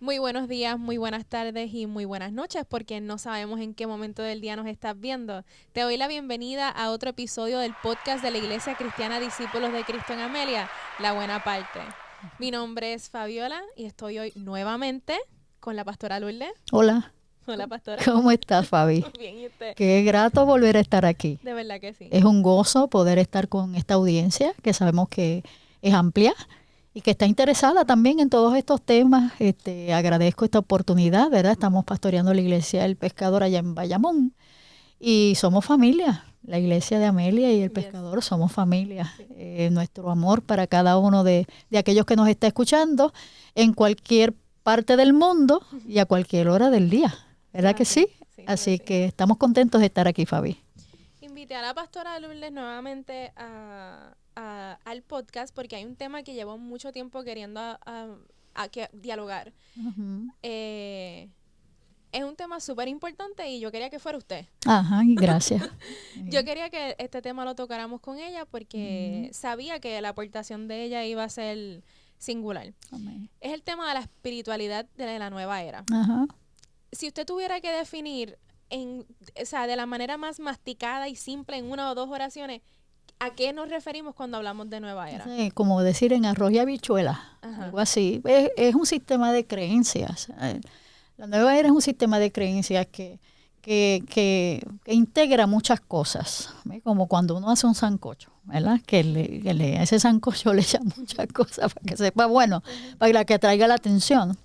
Muy buenos días, muy buenas tardes y muy buenas noches, porque no sabemos en qué momento del día nos estás viendo. Te doy la bienvenida a otro episodio del podcast de la Iglesia Cristiana Discípulos de Cristo en Amelia, La Buena Parte. Mi nombre es Fabiola y estoy hoy nuevamente con la pastora Lourdes. Hola, Hola, pastora. ¿cómo estás, Fabi? Bien, ¿y usted? Qué grato volver a estar aquí. De verdad que sí. Es un gozo poder estar con esta audiencia que sabemos que es amplia y que está interesada también en todos estos temas. Agradezco esta oportunidad, ¿verdad? Estamos pastoreando la iglesia El Pescador allá en Bayamón y somos familia. La iglesia de Amelia y El Pescador somos familia. Nuestro amor para cada uno de aquellos que nos está escuchando en cualquier parte del mundo y a cualquier hora del día. ¿Verdad que sí? Así que estamos contentos de estar aquí, Fabi. Invité a la pastora Lourdes nuevamente al podcast porque hay un tema que llevo mucho tiempo queriendo dialogar. Uh-huh. Es un tema súper importante y yo quería que fuera usted. Ajá, gracias. Yo quería que este tema lo tocáramos con ella porque sabía que la aportación de ella iba a ser singular. Amén. Es el tema de la espiritualidad de la nueva era. Ajá. Si usted tuviera que definir de la manera más masticada y simple en 1 o 2 oraciones, ¿a qué nos referimos cuando hablamos de nueva era? Sí, como decir en arroz y habichuela, algo así. Es un sistema de creencias. La nueva era es un sistema de creencias que integra muchas cosas, ¿ve? Como cuando uno hace un sancocho, ¿verdad? A ese sancocho le echan muchas cosas para que sepa bueno, para que atraiga la atención.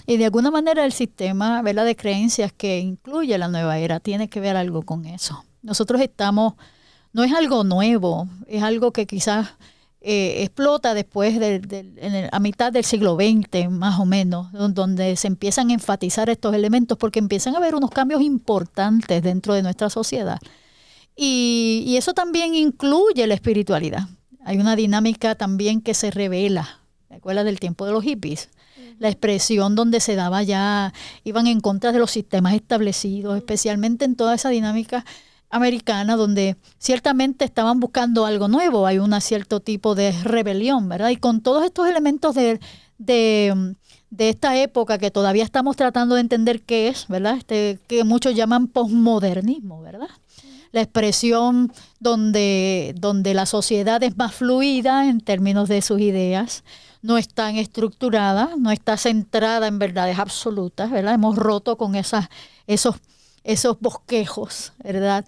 Y de alguna manera el sistema, ¿verdad?, de creencias que incluye la nueva era tiene que ver algo con eso. Nosotros no es algo nuevo, es algo que quizás explota después a mitad del siglo XX, más o menos, donde se empiezan a enfatizar estos elementos porque empiezan a haber unos cambios importantes dentro de nuestra sociedad. Y eso también incluye la espiritualidad. Hay una dinámica también que se revela. ¿Te acuerdas del tiempo de los hippies? La expresión donde se daba ya, iban en contra de los sistemas establecidos, especialmente en toda esa dinámica americana, donde ciertamente estaban buscando algo nuevo, hay un cierto tipo de rebelión, ¿verdad? Y con todos estos elementos de esta época que todavía estamos tratando de entender qué es, ¿verdad? Que muchos llaman posmodernismo, ¿verdad? La expresión donde la sociedad es más fluida en términos de sus ideas, no es tan estructurada, no está centrada en verdades absolutas, ¿verdad? Hemos roto con esos bosquejos, ¿verdad?,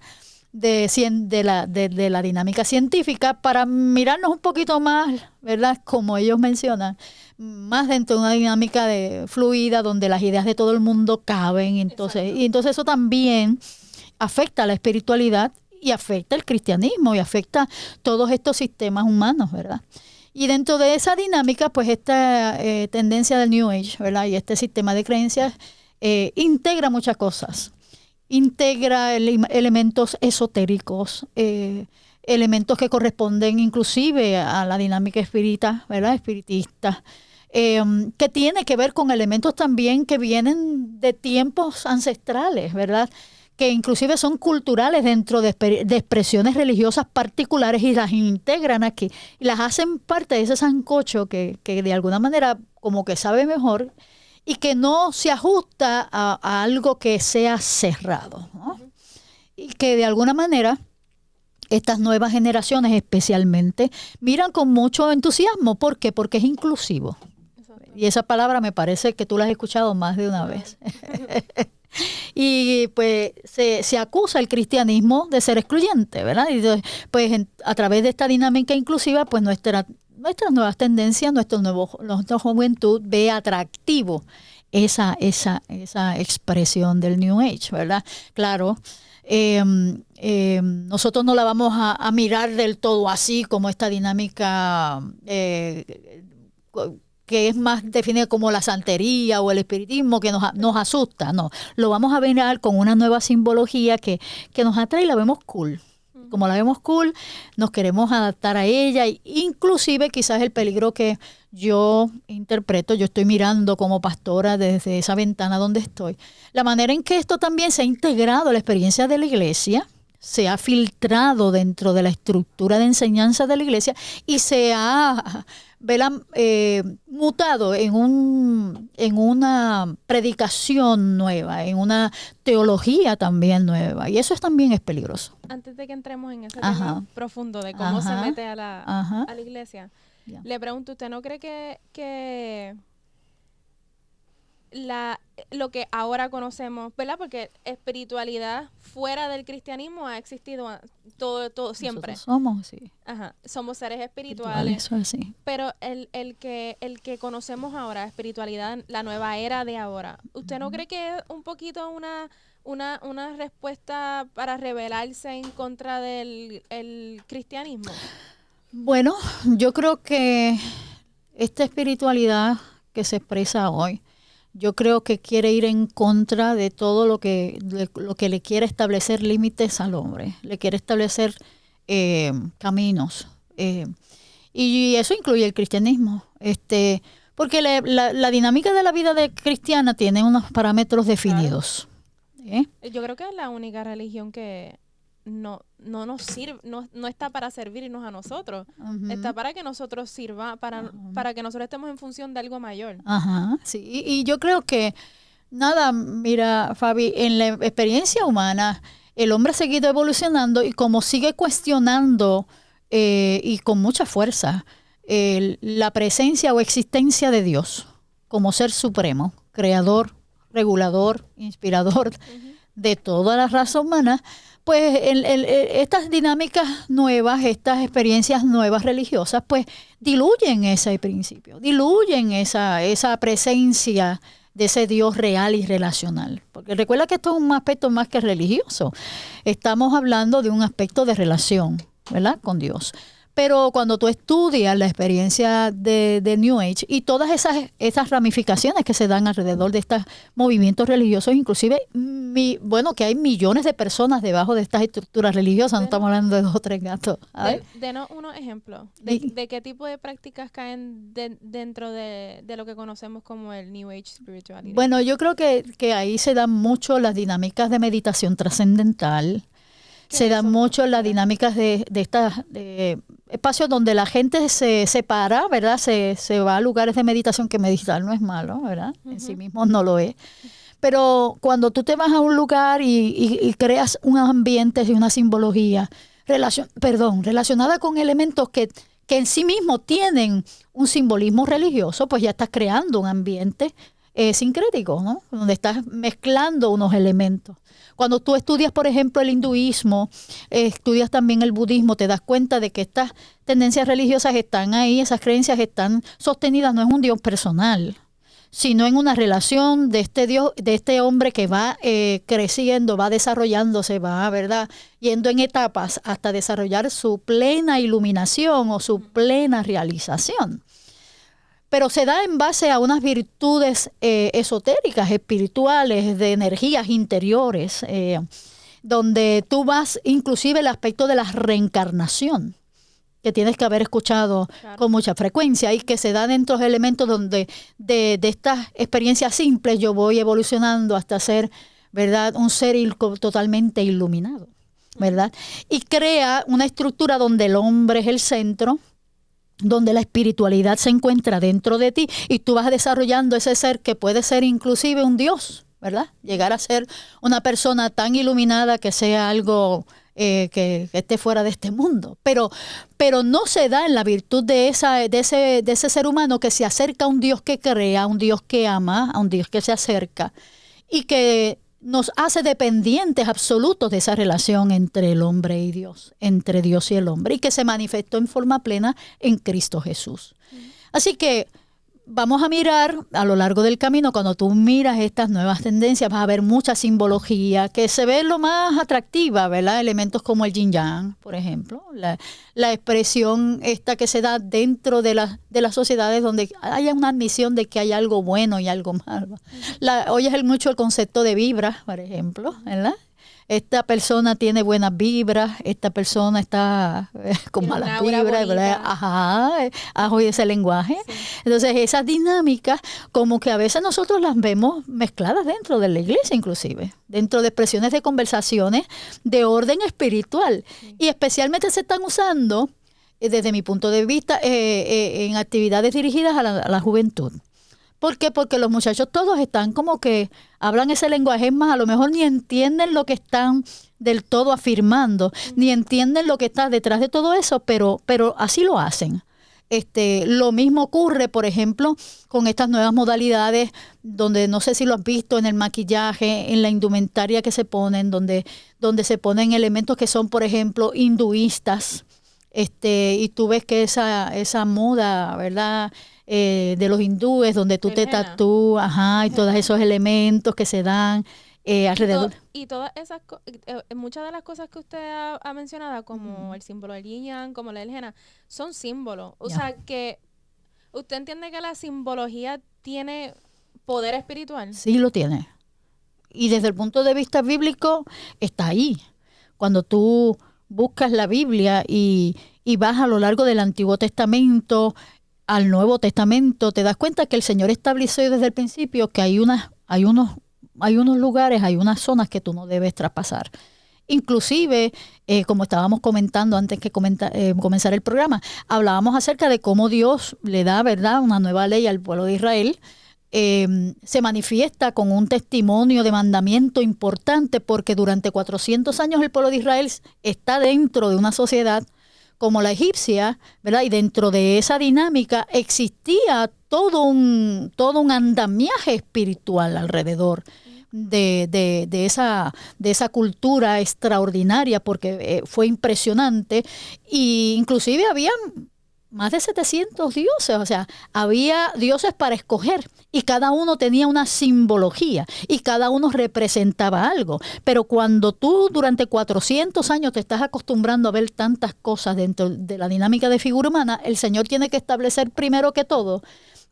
de la dinámica científica para mirarnos un poquito más, ¿verdad?, como ellos mencionan, más dentro de una dinámica fluida donde las ideas de todo el mundo caben. Entonces eso también afecta a la espiritualidad y afecta el cristianismo y afecta todos estos sistemas humanos, ¿verdad? Y dentro de esa dinámica, pues esta tendencia del New Age, ¿verdad?, y este sistema de creencias integra muchas cosas. Integra elementos esotéricos, elementos que corresponden inclusive a la dinámica espírita, ¿verdad?, espiritista, que tiene que ver con elementos también que vienen de tiempos ancestrales, ¿verdad?, que inclusive son culturales dentro de expresiones religiosas particulares y las integran aquí y las hacen parte de ese sancocho que de alguna manera como que sabe mejor y que no se ajusta a algo que sea cerrado, ¿no? Y que de alguna manera estas nuevas generaciones especialmente miran con mucho entusiasmo. ¿Por qué? Porque es inclusivo. Y esa palabra me parece que tú la has escuchado más de una vez. Y pues se acusa el cristianismo de ser excluyente, ¿verdad? Y pues a través de esta dinámica inclusiva, pues nuestras nuevas tendencias, nuestra juventud ve atractivo esa expresión del New Age, ¿verdad? Claro, nosotros no la vamos a mirar del todo así como esta dinámica que es más definida como la santería o el espiritismo que nos asusta. No, lo vamos a ver con una nueva simbología que nos atrae y la vemos cool. Como la vemos cool, nos queremos adaptar a ella. Inclusive quizás el peligro que yo interpreto, yo estoy mirando como pastora desde esa ventana donde estoy, la manera en que esto también se ha integrado a la experiencia de la iglesia, se ha filtrado dentro de la estructura de enseñanza de la iglesia y se ha mutado en una predicación nueva, en una teología también nueva. Y eso también es peligroso. Antes de que entremos en ese tema profundo de cómo se mete a la iglesia, le pregunto, ¿usted no cree que lo que ahora conocemos, ¿verdad? Porque espiritualidad fuera del cristianismo ha existido todo siempre. Nosotros somos, sí. Somos seres espirituales. Eso es así. Pero el que conocemos ahora, espiritualidad, la nueva era de ahora, ¿usted no cree que es un poquito una respuesta para rebelarse en contra del cristianismo? Bueno, yo creo que esta espiritualidad que se expresa hoy, yo creo que quiere ir en contra de todo lo que le quiere establecer límites al hombre, le quiere establecer caminos. Y eso incluye el cristianismo. Porque la dinámica de la vida cristiana tiene unos parámetros definidos. Yo creo que es la única religión que no nos sirve, no está para servirnos a nosotros, está para que nosotros para que nosotros estemos en función de algo mayor. Sí, y yo creo que mira, Fabi, en la experiencia humana el hombre ha seguido evolucionando y como sigue cuestionando y con mucha fuerza la presencia o existencia de Dios como ser supremo, creador, regulador, inspirador de toda la raza humana, pues estas dinámicas nuevas, estas experiencias nuevas religiosas, pues diluyen ese principio, diluyen esa presencia de ese Dios real y relacional. Porque recuerda que esto es un aspecto más que religioso. Estamos hablando de un aspecto de relación, ¿verdad?, con Dios. Pero cuando tú estudias la experiencia de New Age y todas esas ramificaciones que se dan alrededor de estos movimientos religiosos, inclusive, que hay millones de personas debajo de estas estructuras religiosas, no estamos hablando de 2 o 3 gatos. Denos unos ejemplos de qué tipo de prácticas caen dentro de lo que conocemos como el New Age Spirituality. Bueno, yo creo que ahí se dan mucho las dinámicas de meditación trascendental. Se dan mucho las dinámicas de estos espacios donde la gente se separa, ¿verdad? Se va a lugares de meditación, que meditar no es malo, ¿verdad? En sí mismo no lo es. Pero cuando tú te vas a un lugar y creas un ambiente y una simbología relacionada con elementos que en sí mismos tienen un simbolismo religioso, pues ya estás creando un ambiente sincrético, ¿no? Donde estás mezclando unos elementos. Cuando tú estudias, por ejemplo, el hinduismo, estudias también el budismo, te das cuenta de que estas tendencias religiosas están ahí, esas creencias están sostenidas no en un Dios personal, sino en una relación de este Dios, de este hombre que va creciendo, va desarrollándose, va, ¿verdad?, yendo en etapas hasta desarrollar su plena iluminación o su plena realización. Pero se da en base a unas virtudes esotéricas, espirituales, de energías interiores, donde tú vas, inclusive el aspecto de la reencarnación, que tienes que haber escuchado con mucha frecuencia y que se da dentro de elementos donde de estas experiencias simples yo voy evolucionando hasta ser, ¿verdad?, un ser totalmente iluminado, ¿verdad? Y crea una estructura donde el hombre es el centro, donde la espiritualidad se encuentra dentro de ti y tú vas desarrollando ese ser que puede ser inclusive un Dios, ¿verdad? Llegar a ser una persona tan iluminada que sea algo que esté fuera de este mundo. Pero no se da en la virtud de ese ser humano que se acerca a un Dios que crea, a un Dios que ama, a un Dios que se acerca y que nos hace dependientes absolutos de esa relación entre el hombre y Dios, entre Dios y el hombre, y que se manifestó en forma plena en Cristo Jesús. Así que vamos a mirar a lo largo del camino, cuando tú miras estas nuevas tendencias, vas a ver mucha simbología que se ve lo más atractiva, ¿verdad? Elementos como el yin yang, por ejemplo, la expresión esta que se da dentro de las sociedades donde haya una admisión de que hay algo bueno y algo malo. Oyes mucho el concepto de vibra, por ejemplo, ¿verdad? esta persona tiene buenas vibras, esta persona está con tiene malas una aura vibras, ¿verdad? bonita. Ajá, has oído ese lenguaje. Sí. Entonces, esas dinámicas, como que a veces nosotros las vemos mezcladas dentro de la iglesia, inclusive, dentro de expresiones de conversaciones de orden espiritual. Sí. Y especialmente se están usando, desde mi punto de vista, en actividades dirigidas a la juventud. ¿Por qué? Porque los muchachos todos están como que hablan ese lenguaje, es más, a lo mejor ni entienden lo que están del todo afirmando, ni entienden lo que está detrás de todo eso, pero así lo hacen. Lo mismo ocurre, por ejemplo, con estas nuevas modalidades, donde no sé si lo has visto en el maquillaje, en la indumentaria que se ponen, donde se ponen elementos que son, por ejemplo, hinduistas, y tú ves que esa moda, ¿verdad?, de los hindúes, donde tú El te henna. tatúas, ajá, y todos esos elementos que se dan alrededor. Y todas esas muchas de las cosas que usted ha mencionado, como el símbolo del yin yang, como la del henna, son símbolos. O sea que usted entiende que la simbología tiene poder espiritual. Sí lo tiene. Y desde el punto de vista bíblico, está ahí. Cuando tú buscas la Biblia y vas a lo largo del Antiguo Testamento al Nuevo Testamento, te das cuenta que el Señor estableció desde el principio que hay unos lugares, hay unas zonas que tú no debes traspasar. Inclusive, como estábamos comentando antes que comenzar el programa, hablábamos acerca de cómo Dios le da, ¿verdad?, una nueva ley al pueblo de Israel. Se manifiesta con un testimonio de mandamiento importante, porque durante 400 años el pueblo de Israel está dentro de una sociedad como la egipcia, ¿verdad? Y dentro de esa dinámica existía todo un andamiaje espiritual alrededor de esa cultura extraordinaria, porque fue impresionante. Y inclusive habían más de 700 dioses, o sea, había dioses para escoger y cada uno tenía una simbología y cada uno representaba algo. Pero cuando tú durante 400 años te estás acostumbrando a ver tantas cosas dentro de la dinámica de figura humana, el Señor tiene que establecer primero que todo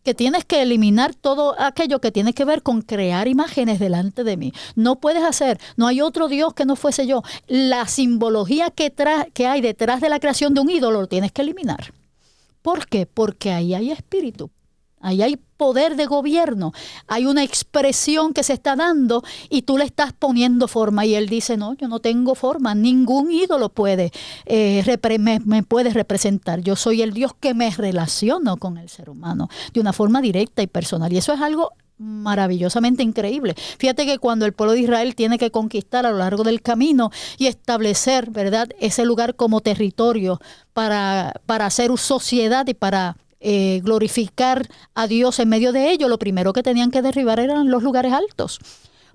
que tienes que eliminar todo aquello que tiene que ver con crear imágenes delante de mí. No puedes hacer, no hay otro Dios que no fuese yo. La simbología que hay detrás de la creación de un ídolo lo tienes que eliminar. ¿Por qué? Porque ahí hay espíritu, ahí hay poder de gobierno, hay una expresión que se está dando y tú le estás poniendo forma. Y él dice, no, yo no tengo forma, ningún ídolo puede me puede representar. Yo soy el Dios que me relaciono con el ser humano de una forma directa y personal. Y eso es algo maravillosamente increíble. Fíjate que cuando el pueblo de Israel tiene que conquistar a lo largo del camino y establecer, ¿verdad?, ese lugar como territorio para hacer sociedad y para glorificar a Dios en medio de ello, lo primero que tenían que derribar eran los lugares altos,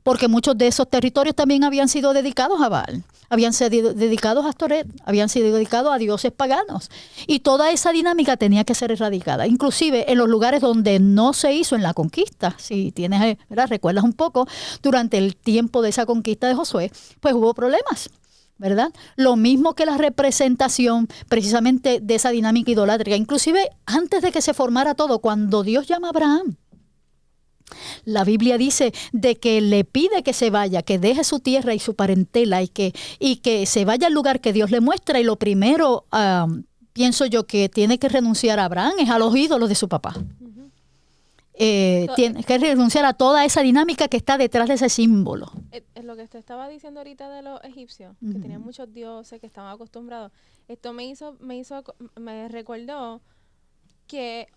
porque muchos de esos territorios también habían sido dedicados a Baal, habían sido dedicados a Astoret, habían sido dedicados a dioses paganos, y toda esa dinámica tenía que ser erradicada, inclusive en los lugares donde no se hizo en la conquista. Si tienes, ¿verdad?, recuerdas un poco, durante el tiempo de esa conquista de Josué, pues hubo problemas, ¿verdad? Lo mismo que la representación precisamente de esa dinámica idolátrica. Inclusive antes de que se formara todo, cuando Dios llama a Abraham, la Biblia dice de que le pide que se vaya, que deje su tierra y su parentela y que se vaya al lugar que Dios le muestra. Y lo primero, pienso yo, que tiene que renunciar a Abraham es a los ídolos de su papá. Tiene que renunciar a toda esa dinámica que está detrás de ese símbolo. Es lo que usted estaba diciendo ahorita de los egipcios, que tenían muchos dioses, que estaban acostumbrados. Esto me recordó que,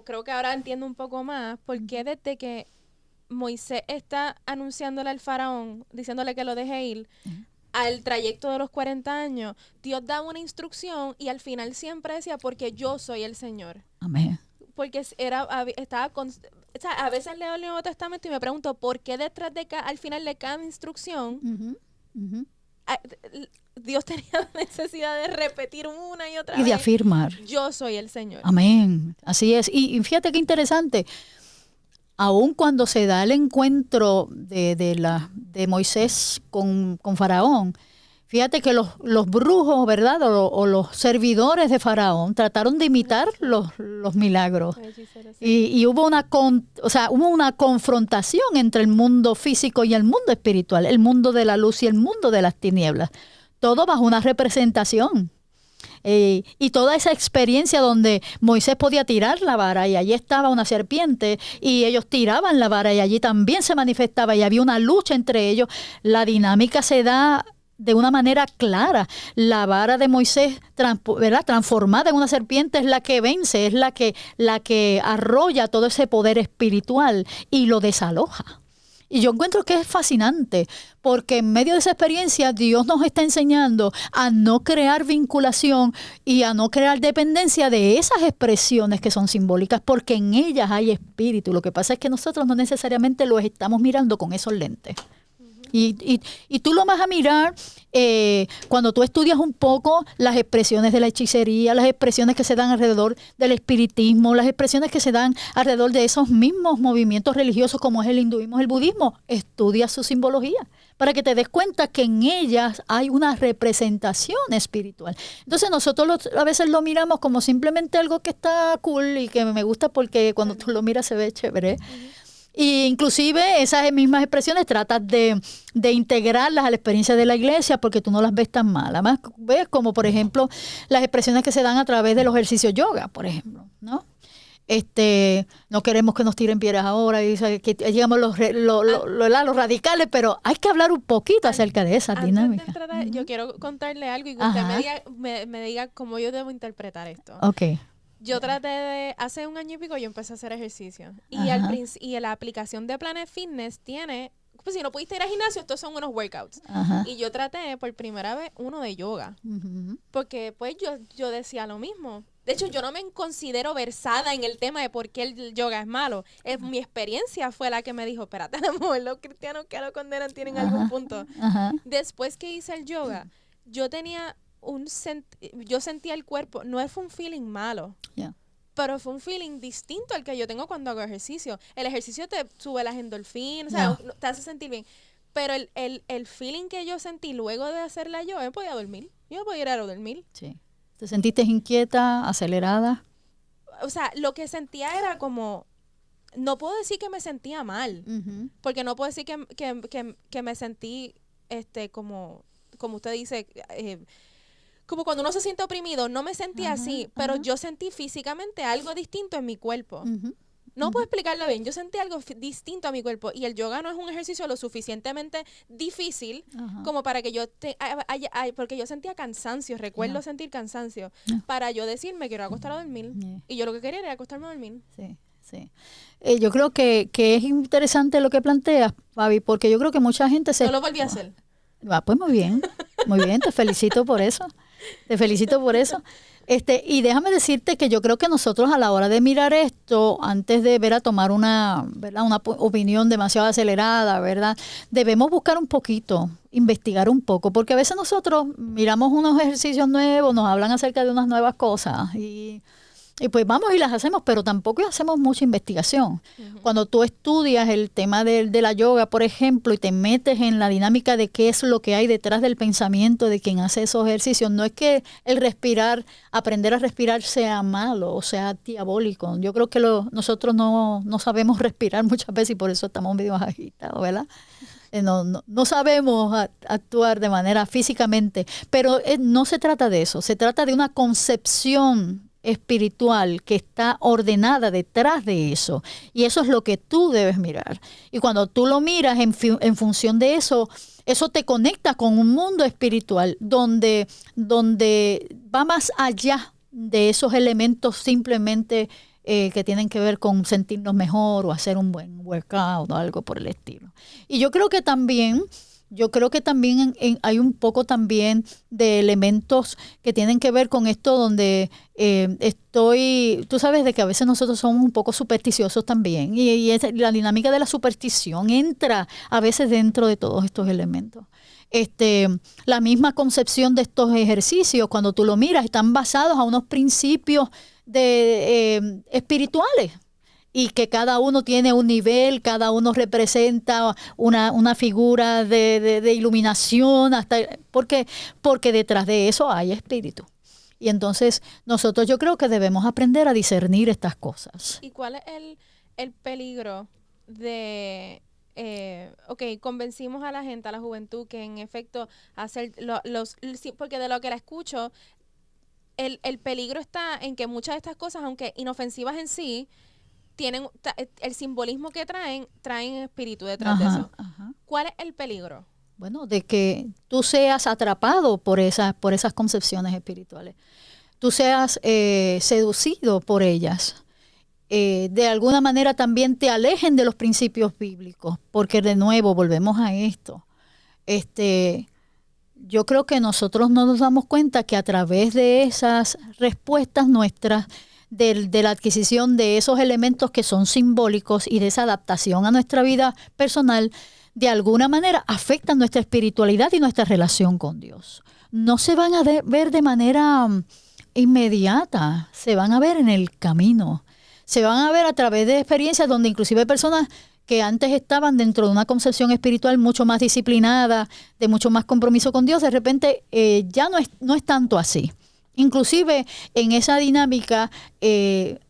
creo que ahora entiendo un poco más, porque desde que Moisés está anunciándole al faraón, diciéndole que lo deje ir, al trayecto de los 40 años, Dios da una instrucción y al final siempre decía, porque yo soy el Señor. Amén. Porque o sea, a veces leo el Nuevo Testamento y me pregunto, ¿por qué detrás al final de cada instrucción Dios tenía la necesidad de repetir una y otra vez? Y de afirmar. Yo soy el Señor. Amén. Así es. Y fíjate qué interesante. Aun cuando se da el encuentro de Moisés con Faraón, Fíjate que los brujos, ¿verdad? O los servidores de Faraón trataron de imitar los milagros. Y hubo hubo una confrontación entre el mundo físico y el mundo espiritual, el mundo de la luz y el mundo de las tinieblas. Todo bajo una representación. Y toda esa experiencia donde Moisés podía tirar la vara y allí estaba una serpiente y ellos tiraban la vara y allí también se manifestaba y había una lucha entre ellos. La dinámica se da de una manera clara. La vara de Moisés, ¿verdad?, transformada en una serpiente, es la que vence, es la que arrolla todo ese poder espiritual y lo desaloja. Y yo encuentro que es fascinante, porque en medio de esa experiencia Dios nos está enseñando a no crear vinculación y a no crear dependencia de esas expresiones que son simbólicas, porque en ellas hay espíritu. Lo que pasa es que nosotros no necesariamente los estamos mirando con esos lentes. Y tú lo vas a mirar cuando tú estudias un poco las expresiones de la hechicería, las expresiones que se dan alrededor del espiritismo, las expresiones que se dan alrededor de esos mismos movimientos religiosos como es el hinduismo, el budismo. Estudia su simbología para que te des cuenta que en ellas hay una representación espiritual. Entonces nosotros a veces lo miramos como simplemente algo que está cool y que me gusta porque cuando tú lo miras se ve chévere. Y inclusive esas mismas expresiones tratas de integrarlas a la experiencia de la iglesia porque tú no las ves tan mal. Además, ves como, por ejemplo, las expresiones que se dan a través de los ejercicios yoga, por ejemplo, ¿no? No queremos que nos tiren piedras ahora y que llegamos los radicales, pero hay que hablar un poquito acerca de esa dinámica. Yo quiero contarle algo y que usted me diga cómo yo debo interpretar esto. Okay. Yo hace un año y pico yo empecé a hacer ejercicio. Y la aplicación de Planet Fitness tiene, pues si no pudiste ir al gimnasio, estos son unos workouts. Ajá. Y yo traté por primera vez uno de yoga. Uh-huh. Porque pues yo decía lo mismo. De hecho, yo no me considero versada en el tema de por qué el yoga es malo. Mi experiencia fue la que me dijo, espérate, a lo mejor los cristianos que lo condenan tienen algún punto. Ajá. Después que hice el yoga, yo tenía... yo sentía el cuerpo, no fue un feeling malo, pero fue un feeling distinto al que yo tengo cuando hago ejercicio. El ejercicio te sube las endorfinas, te hace sentir bien, pero el feeling que yo sentí luego de hacerla yo me podía dormir, yo me podía ir a dormir. Sí. ¿Te sentiste inquieta, acelerada? O sea, lo que sentía era como, no puedo decir que me sentía mal, uh-huh, porque no puedo decir que me sentí como usted dice, como cuando uno se siente oprimido, no me sentí así, pero yo sentí físicamente algo distinto en mi cuerpo. Uh-huh. No puedo explicarlo bien, yo sentí algo distinto a mi cuerpo y el yoga no es un ejercicio lo suficientemente difícil como para que porque yo sentía cansancio, recuerdo sentir cansancio, para yo decir me quiero acostar a dormir. Y yo lo que quería era acostarme a dormir. Sí. Sí. Yo creo que es interesante lo que planteas, Fabi, porque yo creo que mucha gente se... No lo volví a hacer. Pues muy bien, te felicito por eso. Y déjame decirte que yo creo que nosotros a la hora de mirar esto, antes de tomar una opinión demasiado acelerada, ¿verdad? Debemos buscar un poquito, investigar un poco, porque a veces nosotros miramos unos ejercicios nuevos, nos hablan acerca de unas nuevas cosas y pues vamos y las hacemos, pero tampoco hacemos mucha investigación. Uh-huh. Cuando tú estudias el tema de la yoga, por ejemplo, y te metes en la dinámica de qué es lo que hay detrás del pensamiento de quien hace esos ejercicios, no es que aprender a respirar sea malo o sea diabólico. Yo creo que nosotros no sabemos respirar muchas veces y por eso estamos medio agitados, ¿verdad? No sabemos actuar de manera físicamente, pero no se trata de eso, se trata de una concepción espiritual que está ordenada detrás de eso, y eso es lo que tú debes mirar, y cuando tú lo miras en función de eso te conecta con un mundo espiritual donde va más allá de esos elementos simplemente que tienen que ver con sentirnos mejor o hacer un buen workout o algo por el estilo. Y yo creo que también hay un poco también de elementos que tienen que ver con esto donde tú sabes de que a veces nosotros somos un poco supersticiosos también y la dinámica de la superstición entra a veces dentro de todos estos elementos. La misma concepción de estos ejercicios, cuando tú lo miras, están basados a unos principios espirituales. y que cada uno tiene un nivel, cada uno representa una figura de iluminación, porque detrás de eso hay espíritu. Y entonces nosotros yo creo que debemos aprender a discernir estas cosas. ¿Y cuál es el peligro de... convencimos a la gente, a la juventud, que en efecto hacer porque de lo que la escucho, el peligro está en que muchas de estas cosas, aunque inofensivas en sí, tienen el simbolismo que traen espíritu detrás de eso. Ajá. ¿Cuál es el peligro? Bueno, de que tú seas atrapado por esas concepciones espirituales. Tú seas seducido por ellas. De alguna manera también te alejen de los principios bíblicos, porque de nuevo volvemos a esto. Yo creo que nosotros no nos damos cuenta que a través de esas respuestas nuestras, de la adquisición de esos elementos que son simbólicos y de esa adaptación a nuestra vida personal, de alguna manera afectan nuestra espiritualidad y nuestra relación con Dios. No se van a ver de manera inmediata, se van a ver en el camino. Se van a ver a través de experiencias donde inclusive personas que antes estaban dentro de una concepción espiritual mucho más disciplinada, de mucho más compromiso con Dios, de repente ya no es tanto así. Inclusive en esa dinámica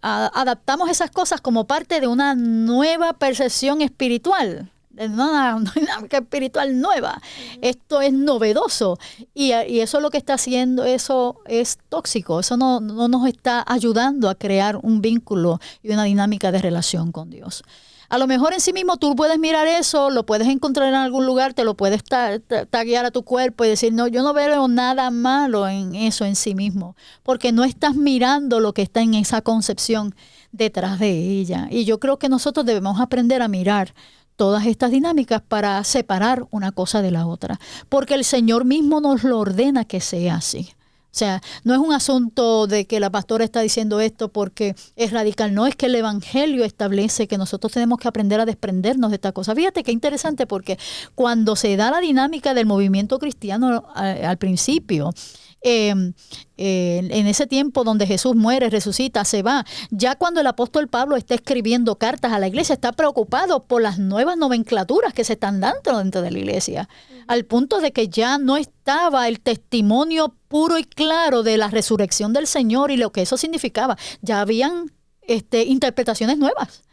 adaptamos esas cosas como parte de una nueva percepción espiritual, de una dinámica espiritual nueva. Esto es novedoso y eso lo que está haciendo, eso es tóxico, eso no nos está ayudando a crear un vínculo y una dinámica de relación con Dios. A lo mejor en sí mismo tú puedes mirar eso, lo puedes encontrar en algún lugar, te lo puedes taguear a tu cuerpo y decir, no, yo no veo nada malo en eso en sí mismo, porque no estás mirando lo que está en esa concepción detrás de ella. Y yo creo que nosotros debemos aprender a mirar todas estas dinámicas para separar una cosa de la otra, porque el Señor mismo nos lo ordena que sea así. O sea, no es un asunto de que la pastora está diciendo esto porque es radical, no, es que el Evangelio establece que nosotros tenemos que aprender a desprendernos de esta cosa. Fíjate qué interesante, porque cuando se da la dinámica del movimiento cristiano al principio, en ese tiempo donde Jesús muere, resucita, se va, ya cuando el apóstol Pablo está escribiendo cartas a la iglesia, está preocupado por las nuevas nomenclaturas que se están dando dentro de la iglesia, al punto de que ya no estaba el testimonio puro y claro de la resurrección del Señor y lo que eso significaba. Ya habían interpretaciones nuevas.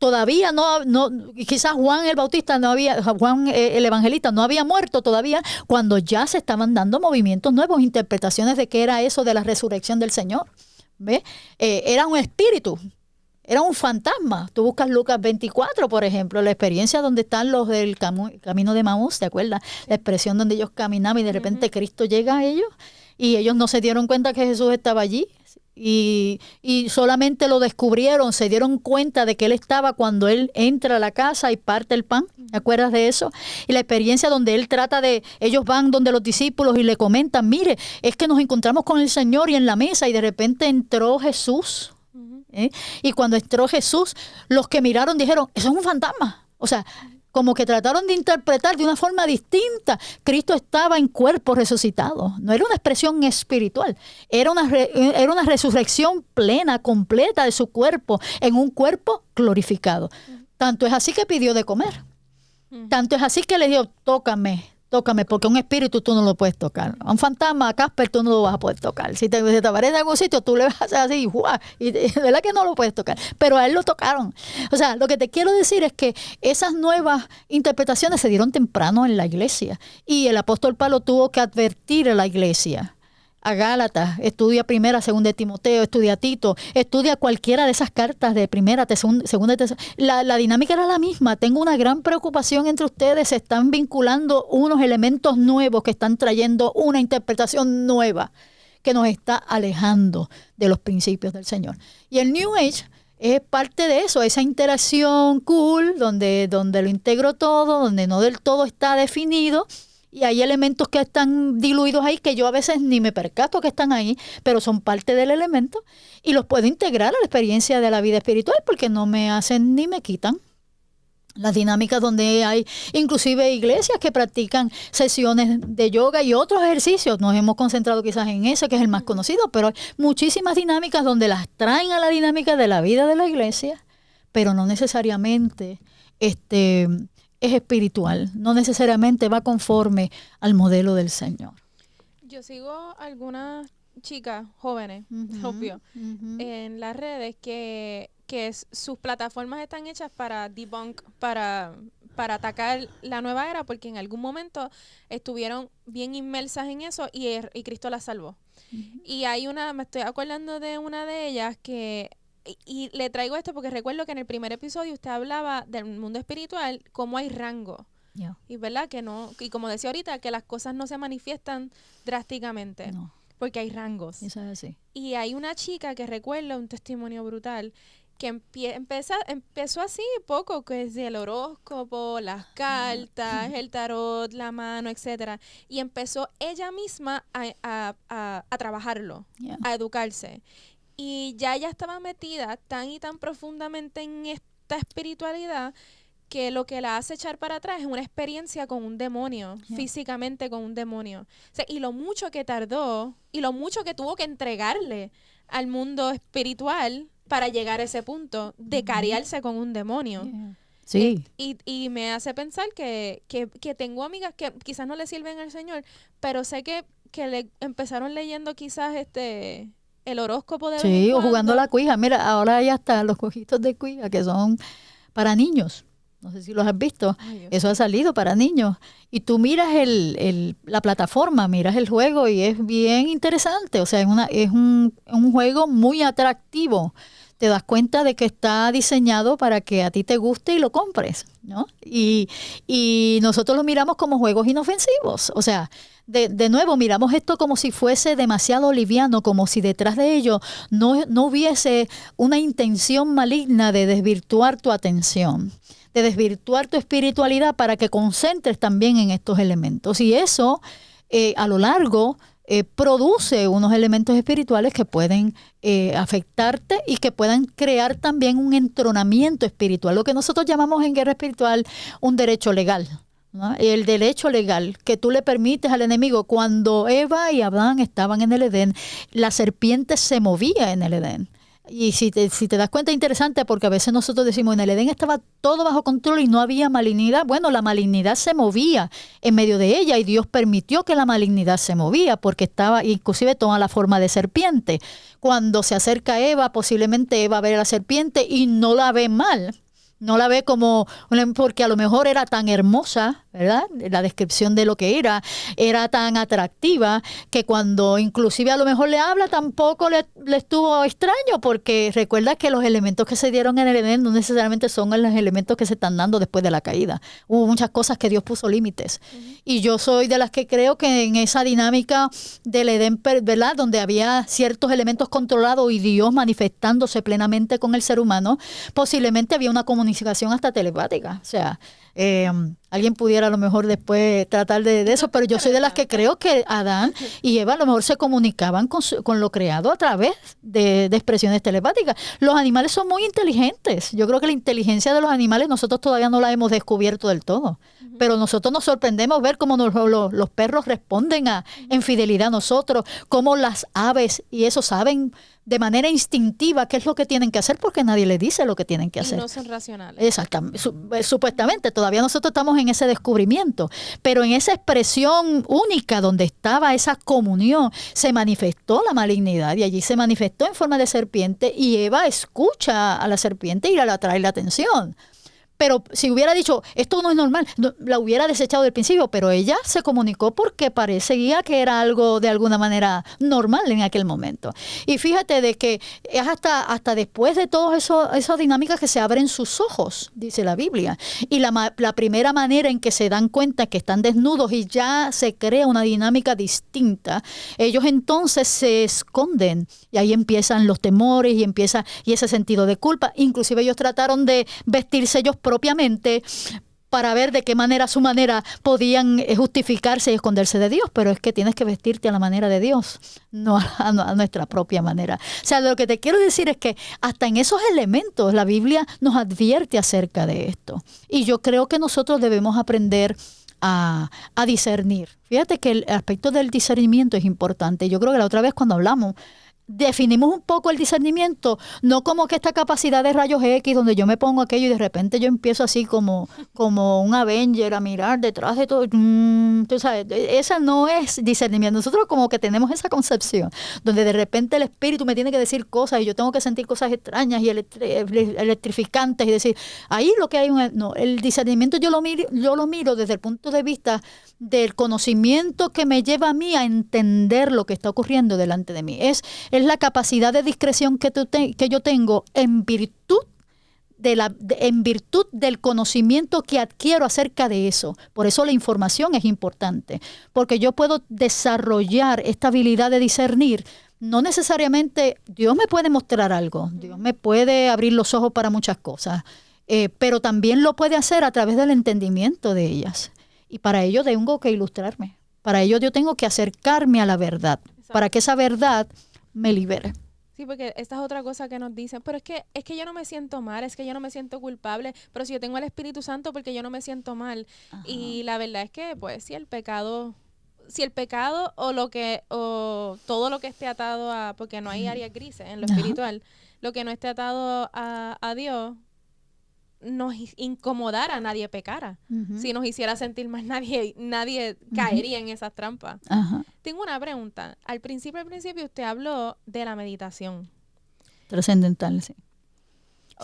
Todavía no, quizás Juan el Bautista Juan el Evangelista no había muerto todavía cuando ya se estaban dando movimientos nuevos, interpretaciones de qué era eso de la resurrección del Señor. ¿Ves? Era un espíritu, era un fantasma. Tú buscas Lucas 24, por ejemplo, la experiencia donde están los del camino de Maús, ¿te acuerdas? La expresión donde ellos caminaban y de repente Cristo llega a ellos y ellos no se dieron cuenta que Jesús estaba allí. Y solamente lo descubrieron, se dieron cuenta de que él estaba cuando él entra a la casa y parte el pan. ¿Te acuerdas de eso? Y la experiencia donde él ellos van donde los discípulos y le comentan, mire, es que nos encontramos con el Señor y en la mesa y de repente entró Jesús. Y cuando entró Jesús, los que miraron dijeron, eso es un fantasma. O sea, como que trataron de interpretar de una forma distinta. Cristo estaba en cuerpo resucitado. No era una expresión espiritual. Era una resurrección plena, completa de su cuerpo, en un cuerpo glorificado. Tanto es así que pidió de comer. Tanto es así que le dijo, tócame, porque un espíritu tú no lo puedes tocar. A un fantasma, a Casper, tú no lo vas a poder tocar. Si te aparece en algún sitio, tú le vas a hacer así, y de verdad que no lo puedes tocar. Pero a él lo tocaron. O sea, lo que te quiero decir es que esas nuevas interpretaciones se dieron temprano en la iglesia. Y el apóstol Pablo tuvo que advertir a la iglesia. A Gálatas, estudia primera, segunda de Timoteo, estudia Tito, estudia cualquiera de esas cartas de primera, segunda, la dinámica era la misma. Tengo una gran preocupación entre ustedes, se están vinculando unos elementos nuevos que están trayendo una interpretación nueva que nos está alejando de los principios del Señor. Y el New Age es parte de eso, esa interacción cool, donde lo integro todo, donde no del todo está definido. Y hay elementos que están diluidos ahí que yo a veces ni me percato que están ahí, pero son parte del elemento y los puedo integrar a la experiencia de la vida espiritual porque no me hacen ni me quitan. Las dinámicas donde hay inclusive iglesias que practican sesiones de yoga y otros ejercicios. Nos hemos concentrado quizás en ese, que es el más conocido, pero hay muchísimas dinámicas donde las traen a la dinámica de la vida de la iglesia pero no necesariamente es espiritual, no necesariamente va conforme al modelo del Señor. Yo sigo algunas chicas jóvenes, obvio, en las redes que sus plataformas están hechas para debunk, para atacar la nueva era, porque en algún momento estuvieron bien inmersas en eso y Cristo las salvó. Y me estoy acordando de una de ellas que, y le traigo esto porque recuerdo que en el primer episodio usted hablaba del mundo espiritual, cómo hay rango. Yeah. Y verdad que no, y como decía ahorita, que las cosas no se manifiestan drásticamente, porque hay rangos. Eso es así. Y hay una chica que recuerdo un testimonio brutal, que empezó así poco, que es el horóscopo, las cartas, el tarot, la mano, etcétera. Y empezó ella misma a trabajarlo, a educarse. Y ya ella estaba metida tan y tan profundamente en esta espiritualidad que lo que la hace echar para atrás es una experiencia con un demonio, físicamente con un demonio. O sea, y lo mucho que tardó y lo mucho que tuvo que entregarle al mundo espiritual para llegar a ese punto de cariarse con un demonio. Sí. Y me hace pensar que tengo amigas que quizás no le sirven al Señor, pero sé que le empezaron leyendo quizás el horóscopo de vez en Sí, o cuando. jugando a la cuija. Mira, ahora hay hasta los cojitos de cuija que son para niños. No sé si los has visto. Ay, eso ha salido para niños. Y tú miras la plataforma, miras el juego y es bien interesante. O sea, es un juego muy atractivo. Te das cuenta de que está diseñado para que a ti te guste y lo compres, ¿no? Y nosotros lo miramos como juegos inofensivos. O sea, de nuevo, miramos esto como si fuese demasiado liviano, como si detrás de ello no hubiese una intención maligna de desvirtuar tu atención, de desvirtuar tu espiritualidad para que concentres también en estos elementos. Y eso, a lo largo, produce unos elementos espirituales que pueden afectarte y que puedan crear también un entronamiento espiritual, lo que nosotros llamamos en guerra espiritual un derecho legal, ¿no? El derecho legal que tú le permites al enemigo. Cuando Eva y Adán estaban en el Edén, la serpiente se movía en el Edén. Y si te das cuenta, es interesante porque a veces nosotros decimos, en el Edén estaba todo bajo control y no había malignidad. Bueno, la malignidad se movía en medio de ella y Dios permitió que la malignidad se movía porque estaba, inclusive toma la forma de serpiente. Cuando se acerca a Eva, posiblemente Eva ve a la serpiente y no la ve mal. No la ve como, porque a lo mejor era tan hermosa, ¿verdad? La descripción de lo que era tan atractiva que cuando inclusive a lo mejor le habla tampoco le estuvo extraño, porque recuerda que los elementos que se dieron en el Edén no necesariamente son los elementos que se están dando después de la caída. Hubo muchas cosas que Dios puso límites. Y yo soy de las que creo que en esa dinámica del Edén, ¿verdad? Donde había ciertos elementos controlados y Dios manifestándose plenamente con el ser humano, posiblemente había una comunicación hasta telepática. O sea, alguien pudiera a lo mejor después tratar de eso, pero yo soy de las que creo que Adán y Eva a lo mejor se comunicaban con lo creado a través de expresiones telepáticas. Los animales son muy inteligentes. Yo creo que la inteligencia de los animales nosotros todavía no la hemos descubierto del todo, pero nosotros nos sorprendemos ver cómo los perros responden en fidelidad a nosotros, cómo las aves y eso saben de manera instintiva qué es lo que tienen que hacer porque nadie les dice lo que tienen que hacer. Y no son racionales. Exactamente, supuestamente, todavía nosotros estamos en ese descubrimiento, pero en esa expresión única donde estaba esa comunión, se manifestó la malignidad y allí se manifestó en forma de serpiente y Eva escucha a la serpiente y le atrae la atención. Pero si hubiera dicho, esto no es normal, la hubiera desechado del principio, pero ella se comunicó porque parecía que era algo de alguna manera normal en aquel momento. Y fíjate de que es hasta después de todo esas dinámicas que se abren sus ojos, dice la Biblia. Y la primera manera en que se dan cuenta que están desnudos y ya se crea una dinámica distinta, ellos entonces se esconden y ahí empiezan los temores y ese sentido de culpa. Inclusive ellos trataron de vestirse ellos propiamente para ver de qué manera, su manera, podían justificarse y esconderse de Dios, pero es que tienes que vestirte a la manera de Dios, no a nuestra propia manera. O sea, lo que te quiero decir es que hasta en esos elementos la Biblia nos advierte acerca de esto. Y yo creo que nosotros debemos aprender a discernir. Fíjate que el aspecto del discernimiento es importante. Yo creo que la otra vez cuando hablamos, definimos un poco el discernimiento, no como que esta capacidad de rayos X donde yo me pongo aquello y de repente yo empiezo así como un Avenger a mirar detrás de todo. Tú sabes, esa no es discernimiento. Nosotros como que tenemos esa concepción donde de repente el espíritu me tiene que decir cosas y yo tengo que sentir cosas extrañas y electrificantes y decir, ahí lo que hay no, el discernimiento yo lo miro desde el punto de vista del conocimiento que me lleva a mí a entender lo que está ocurriendo delante de mí. Es la capacidad de discreción que yo tengo en virtud del conocimiento que adquiero acerca de eso. Por eso la información es importante, porque yo puedo desarrollar esta habilidad de discernir. No necesariamente Dios me puede mostrar algo, Dios me puede abrir los ojos para muchas cosas, pero también lo puede hacer a través del entendimiento de ellas. Y para ello tengo que ilustrarme, para ello yo tengo que acercarme a la verdad, para que esa verdad me libere. Sí, porque esta es otra cosa que nos dicen, pero es que yo no me siento mal, es que yo no me siento culpable, pero si yo tengo el Espíritu Santo, porque yo no me siento mal. Ajá. Y la verdad es que, pues, si el pecado o todo lo que esté atado a, porque no hay áreas grises en lo espiritual, lo que no esté atado a Dios, nos incomodara, nadie pecara. Si nos hiciera sentir mal, nadie caería en esas trampas. Tengo una pregunta. Al principio usted habló de la meditación. Trascendental, sí.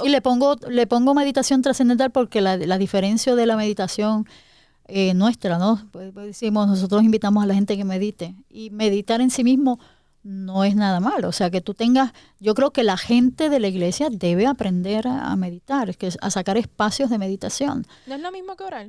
Y le pongo meditación trascendental porque la diferencia de la meditación nuestra, ¿no? Pues decimos, nosotros invitamos a la gente que medite. Y meditar en sí mismo no es nada malo. O sea, que tú tengas, yo creo que la gente de la iglesia debe aprender a meditar, a sacar espacios de meditación. ¿No es lo mismo que orar?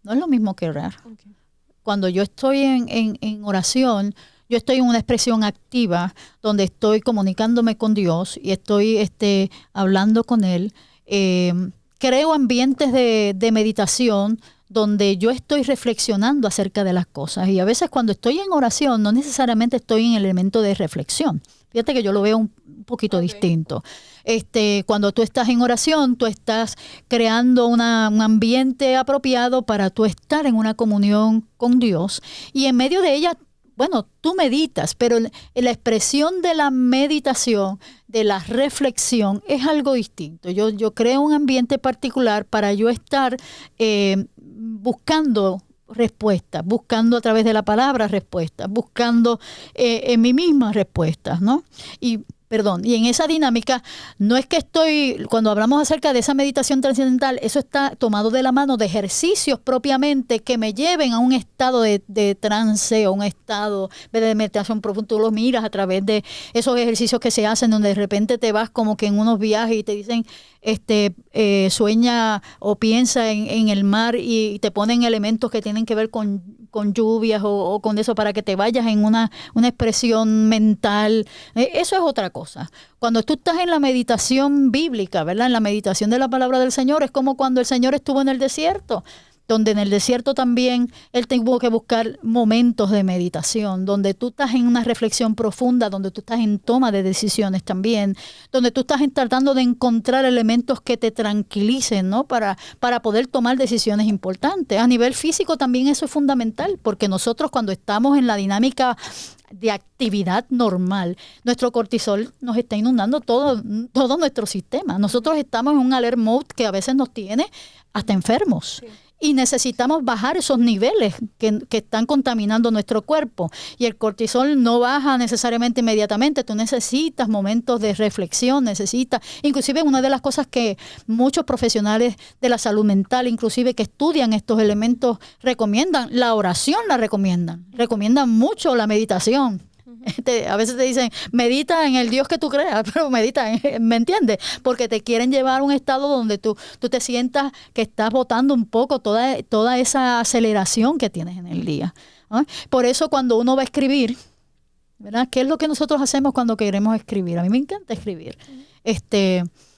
No es lo mismo que orar. Okay. Cuando yo estoy en oración, yo estoy en una expresión activa donde estoy comunicándome con Dios y estoy hablando con Él. Creo ambientes de meditación donde yo estoy reflexionando acerca de las cosas. Y a veces cuando estoy en oración, no necesariamente estoy en el elemento de reflexión. Fíjate que yo lo veo un poquito distinto. Cuando tú estás en oración, tú estás creando un ambiente apropiado para tú estar en una comunión con Dios. Y en medio de ella, bueno, tú meditas, pero la expresión de la meditación, de la reflexión, es algo distinto. Yo creo un ambiente particular para yo estar buscando respuestas, buscando a través de la palabra respuestas, buscando en mí misma respuestas, ¿no? Y en esa dinámica, no es que cuando hablamos acerca de esa meditación trascendental, eso está tomado de la mano de ejercicios propiamente que me lleven a un estado de trance o un estado de meditación profundo. Tú lo miras a través de esos ejercicios que se hacen donde de repente te vas como que en unos viajes y te dicen, sueña o piensa en el mar y te ponen elementos que tienen que ver con lluvias o con eso para que te vayas en una expresión mental. Eso es otra cosa. Cuando tú estás en la meditación bíblica, ¿verdad? En la meditación de la palabra del Señor, es como cuando el Señor estuvo en el desierto, donde en el desierto también Él tuvo que buscar momentos de meditación, donde tú estás en una reflexión profunda, donde tú estás en toma de decisiones también, donde tú estás tratando de encontrar elementos que te tranquilicen, ¿no? Para poder tomar decisiones importantes. A nivel físico también eso es fundamental, porque nosotros cuando estamos en la dinámica de actividad normal, nuestro cortisol nos está inundando todo nuestro sistema. Nosotros estamos en un alert mode que a veces nos tiene hasta enfermos. Sí. Y necesitamos bajar esos niveles que están contaminando nuestro cuerpo. Y el cortisol no baja necesariamente inmediatamente. Tú necesitas momentos de reflexión, inclusive una de las cosas que muchos profesionales de la salud mental, inclusive que estudian estos elementos, recomiendan, la oración la recomiendan mucho la meditación. A veces te dicen, medita en el Dios que tú creas, pero medita, ¿me entiendes? Porque te quieren llevar a un estado donde tú te sientas que estás botando un poco toda esa aceleración que tienes en el día, ¿no? Por eso cuando uno va a escribir, ¿verdad? ¿Qué es lo que nosotros hacemos cuando queremos escribir? A mí me encanta escribir.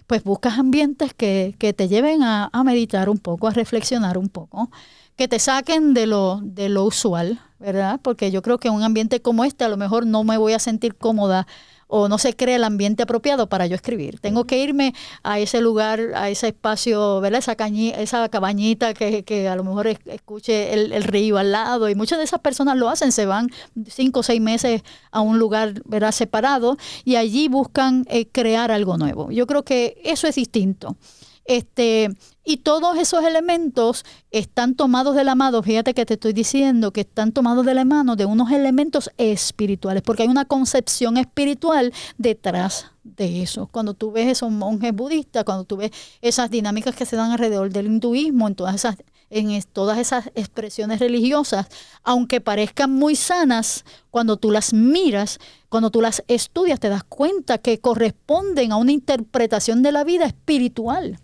Pues buscas ambientes que te lleven a meditar un poco, a reflexionar un poco, que te saquen de lo usual, ¿verdad? Porque yo creo que en un ambiente como este a lo mejor no me voy a sentir cómoda o no se crea el ambiente apropiado para yo escribir. Tengo que irme a ese lugar, a ese espacio, ¿verdad? Esa cabañita que a lo mejor escuche el río al lado, y muchas de esas personas lo hacen, se van 5 o 6 meses a un lugar, ¿verdad?, separado, y allí buscan crear algo nuevo. Yo creo que eso es distinto. Y todos esos elementos están tomados de la mano, fíjate que te estoy diciendo que están tomados de la mano de unos elementos espirituales, porque hay una concepción espiritual detrás de eso. Cuando tú ves esos monjes budistas, cuando tú ves esas dinámicas que se dan alrededor del hinduismo, en todas esas expresiones religiosas, aunque parezcan muy sanas, cuando tú las miras, cuando tú las estudias, te das cuenta que corresponden a una interpretación de la vida espiritual.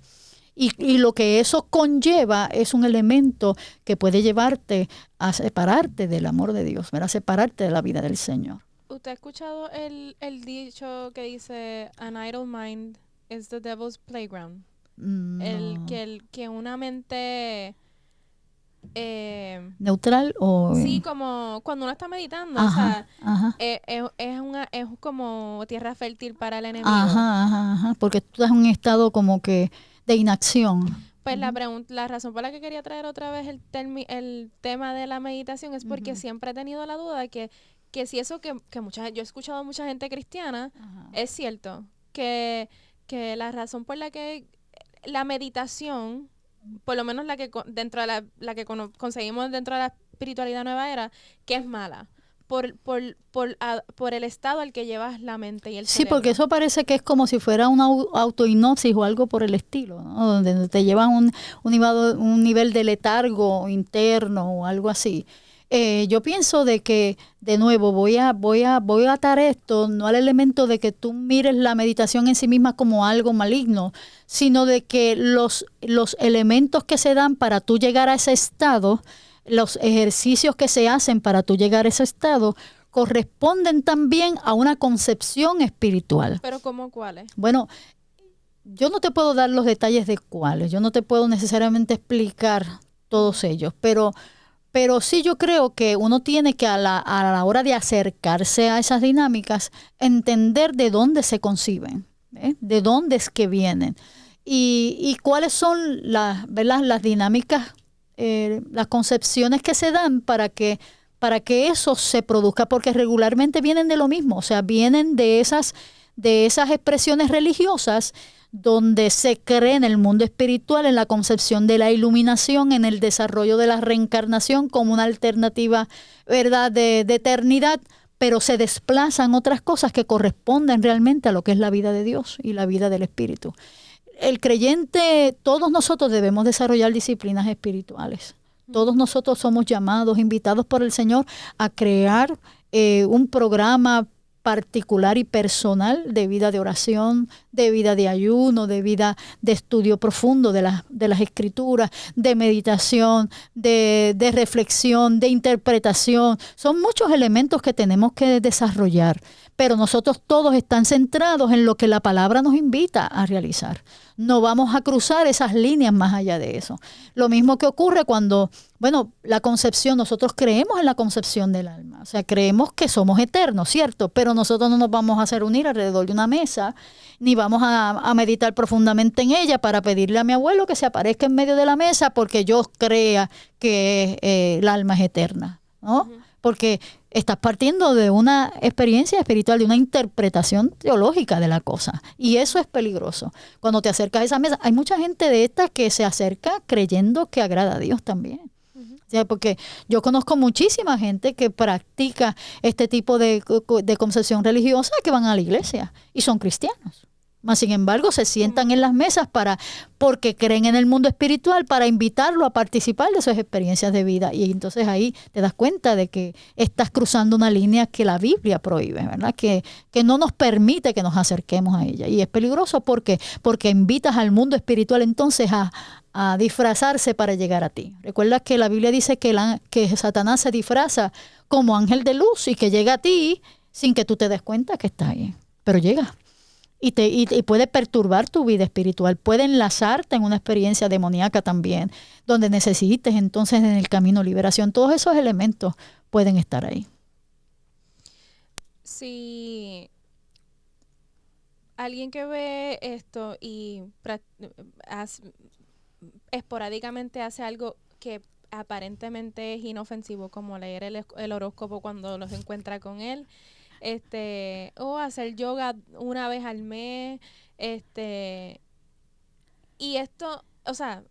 Y lo que eso conlleva es un elemento que puede llevarte a separarte del amor de Dios, ¿verdad? A separarte de la vida del Señor. ¿Usted ha escuchado el dicho que dice, an idle mind is the devil's playground? No. Que una mente... ¿neutral o...? Sí, como cuando uno está meditando, ajá, o sea, ajá. es como tierra fértil para el enemigo. Ajá, porque tú estás en un estado como que de inacción. Pues la razón por la que quería traer otra vez el tema de la meditación es porque siempre he tenido la duda de que si eso que yo he escuchado a mucha gente cristiana, es cierto, que la razón por la que la meditación, por lo menos la que dentro de la que conseguimos dentro de la espiritualidad nueva era, que es mala. Por el estado al que llevas la mente y el cerebro. Sí, porque eso parece que es como si fuera una autohipnosis o algo por el estilo, ¿no? Donde te llevan un nivel de letargo interno o algo así. Yo pienso de que, de nuevo, voy a atar esto no al elemento de que tú mires la meditación en sí misma como algo maligno, sino de que los elementos que se dan para tú llegar a ese estado, los ejercicios que se hacen para tú llegar a ese estado, corresponden también a una concepción espiritual. ¿Pero cómo cuáles? Bueno, yo no te puedo dar los detalles de cuáles, yo no te puedo necesariamente explicar todos ellos, pero sí yo creo que uno tiene que a la hora de acercarse a esas dinámicas, entender de dónde se conciben, de dónde es que vienen y cuáles son las dinámicas, las concepciones que se dan para que eso se produzca, porque regularmente vienen de lo mismo, o sea, vienen de esas expresiones religiosas donde se cree en el mundo espiritual, en la concepción de la iluminación, en el desarrollo de la reencarnación como una alternativa, ¿verdad?, de eternidad, pero se desplazan otras cosas que corresponden realmente a lo que es la vida de Dios y la vida del Espíritu. El creyente, todos nosotros debemos desarrollar disciplinas espirituales. Todos nosotros somos llamados, invitados por el Señor a crear un programa particular y personal de vida de oración, de vida de ayuno, de vida de estudio profundo de las Escrituras, de meditación, de reflexión, de interpretación. Son muchos elementos que tenemos que desarrollar, pero nosotros todos están centrados en lo que la palabra nos invita a realizar. No vamos a cruzar esas líneas más allá de eso. Lo mismo que ocurre cuando, la concepción, nosotros creemos en la concepción del alma. O sea, creemos que somos eternos, ¿cierto? Pero nosotros no nos vamos a hacer unir alrededor de una mesa, ni vamos a meditar profundamente en ella para pedirle a mi abuelo que se aparezca en medio de la mesa porque yo crea que el alma es eterna, ¿no? Porque estás partiendo de una experiencia espiritual, de una interpretación teológica de la cosa. Y eso es peligroso. Cuando te acercas a esa mesa, hay mucha gente de estas que se acerca creyendo que agrada a Dios también. O sea, porque yo conozco muchísima gente que practica este tipo de concepción religiosa que van a la iglesia y son cristianos. Mas, sin embargo, se sientan en las mesas porque creen en el mundo espiritual para invitarlo a participar de sus experiencias de vida. Y entonces ahí te das cuenta de que estás cruzando una línea que la Biblia prohíbe, ¿verdad? Que no nos permite que nos acerquemos a ella. Y es peligroso porque invitas al mundo espiritual entonces a disfrazarse para llegar a ti. Recuerda que la Biblia dice que Satanás se disfraza como ángel de luz y que llega a ti sin que tú te des cuenta que está ahí. Pero llega. Y puede perturbar tu vida espiritual, puede enlazarte en una experiencia demoníaca también, donde necesites entonces en el camino liberación. Todos esos elementos pueden estar ahí. Sí, alguien que ve esto y esporádicamente hace algo que aparentemente es inofensivo, como leer el horóscopo cuando los encuentra con él, o hacer yoga una vez al mes, y esto, o sea,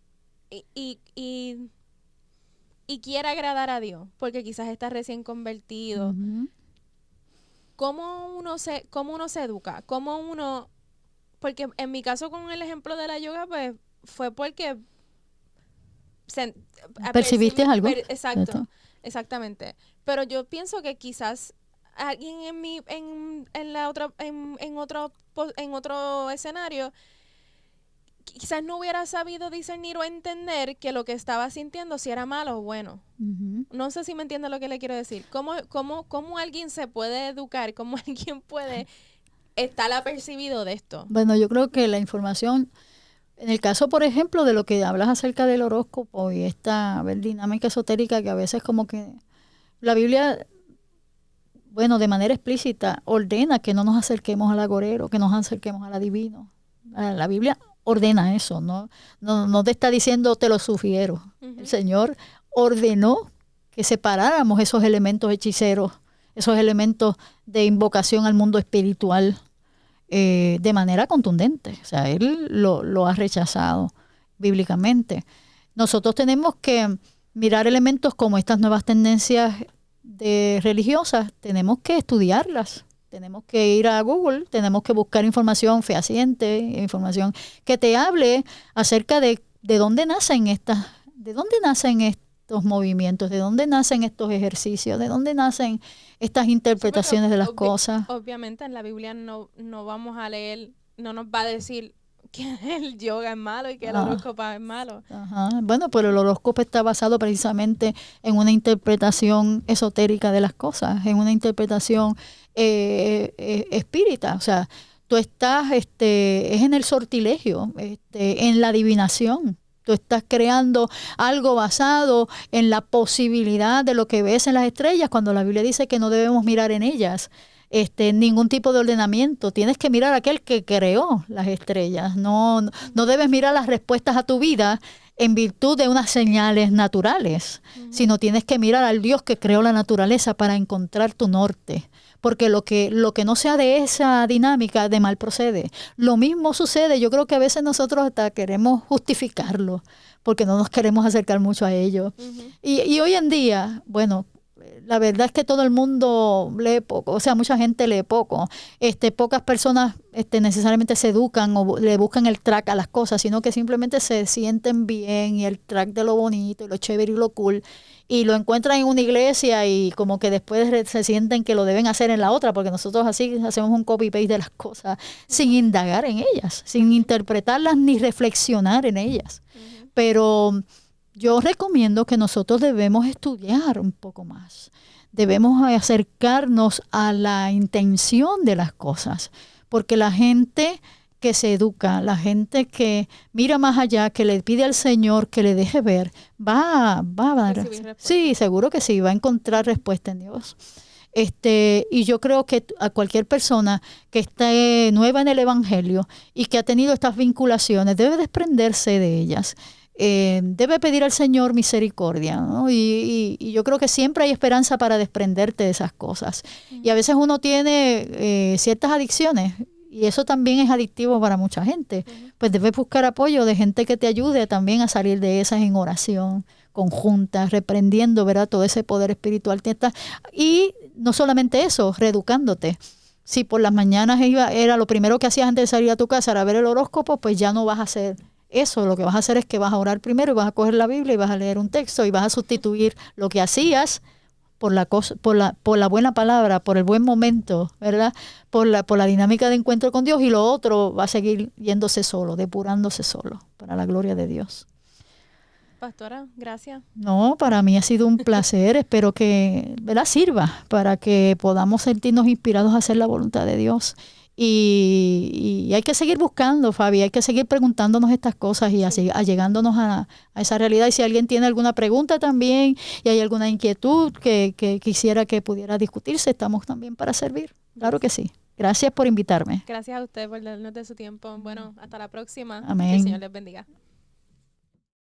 y quiere agradar a Dios, porque quizás está recién convertido. Uh-huh. ¿Cómo uno se educa? Porque en mi caso con el ejemplo de la yoga, pues fue porque ¿Percibiste algo? exacto, exactamente. Pero yo pienso que quizás alguien en otro escenario quizás no hubiera sabido discernir o entender que lo que estaba sintiendo si era malo o bueno. Uh-huh. No sé si me entiende lo que le quiero decir. ¿Cómo alguien se puede educar? ¿Cómo alguien puede estar apercibido de esto? Bueno, yo creo que la información, en el caso, por ejemplo, de lo que hablas acerca del horóscopo y esta dinámica esotérica que a veces como que la Biblia, bueno, de manera explícita ordena que no nos acerquemos al agorero, que nos acerquemos al adivino. La Biblia ordena eso, no te está diciendo te lo sugiero. Uh-huh. El Señor ordenó que separáramos esos elementos hechiceros, esos elementos de invocación al mundo espiritual de manera contundente. O sea, Él lo ha rechazado bíblicamente. Nosotros tenemos que mirar elementos como estas nuevas tendencias religiosas, tenemos que estudiarlas. Tenemos que ir a Google, tenemos que buscar información fehaciente, información que te hable acerca de dónde nacen estos movimientos, de dónde nacen estos ejercicios, de dónde nacen estas interpretaciones de las cosas. Obviamente en la Biblia no vamos a leer, no nos va a decir que el yoga es malo y que el horóscopo es malo. Ajá. Bueno, pero el horóscopo está basado precisamente en una interpretación esotérica de las cosas, en una interpretación espírita. O sea, tú estás, es en el sortilegio, en la adivinación. Tú estás creando algo basado en la posibilidad de lo que ves en las estrellas, cuando la Biblia dice que no debemos mirar en ellas ningún tipo de ordenamiento. Tienes que mirar a aquel que creó las estrellas. No debes mirar las respuestas a tu vida en virtud de unas señales naturales, sino tienes que mirar al Dios que creó la naturaleza para encontrar tu norte. Porque lo que no sea de esa dinámica, de mal procede. Lo mismo sucede, yo creo que a veces nosotros hasta queremos justificarlo, porque no nos queremos acercar mucho a ello. Uh-huh. Y hoy en día, bueno, la verdad es que todo el mundo lee poco, o sea, mucha gente lee poco. Pocas personas necesariamente se educan o le buscan el track a las cosas, sino que simplemente se sienten bien y el track de lo bonito y lo chévere y lo cool, y lo encuentran en una iglesia y como que después se sienten que lo deben hacer en la otra, porque nosotros así hacemos un copy-paste de las cosas sin indagar en ellas, sin interpretarlas ni reflexionar en ellas. Uh-huh. Pero yo recomiendo que nosotros debemos estudiar un poco más. Debemos acercarnos a la intención de las cosas, porque la gente que se educa, la gente que mira más allá, que le pide al Señor que le deje ver, va a dar. Sí, seguro que sí, va a encontrar respuesta en Dios. Y yo creo que a cualquier persona que esté nueva en el Evangelio y que ha tenido estas vinculaciones, debe desprenderse de ellas. Debe pedir al Señor misericordia, ¿no? Y yo creo que siempre hay esperanza para desprenderte de esas cosas. Y a veces uno tiene ciertas adicciones y eso también es adictivo para mucha gente. Pues debes buscar apoyo de gente que te ayude también a salir de esas en oración conjunta, reprendiendo, ¿verdad?, todo ese poder espiritual. Y no solamente eso, reeducándote. Si por las mañanas era lo primero que hacías antes de salir a tu casa, era ver el horóscopo, pues ya no vas a hacer eso. Lo que vas a hacer es que vas a orar primero y vas a coger la Biblia y vas a leer un texto y vas a sustituir lo que hacías por la buena palabra, por el buen momento, ¿verdad? Por la dinámica de encuentro con Dios, y lo otro va a seguir yéndose solo, depurándose solo, para la gloria de Dios. Pastora, gracias. No, para mí ha sido un placer. Espero que, ¿verdad?, sirva para que podamos sentirnos inspirados a hacer la voluntad de Dios. Y hay que seguir buscando, Fabi, hay que seguir preguntándonos estas cosas y allegándonos a esa realidad. Y si alguien tiene alguna pregunta también y hay alguna inquietud que quisiera que pudiera discutirse, estamos también para servir. Claro que sí. Gracias por invitarme. Gracias a usted por darnos de su tiempo. Bueno, hasta la próxima. Amén. Que el Señor les bendiga.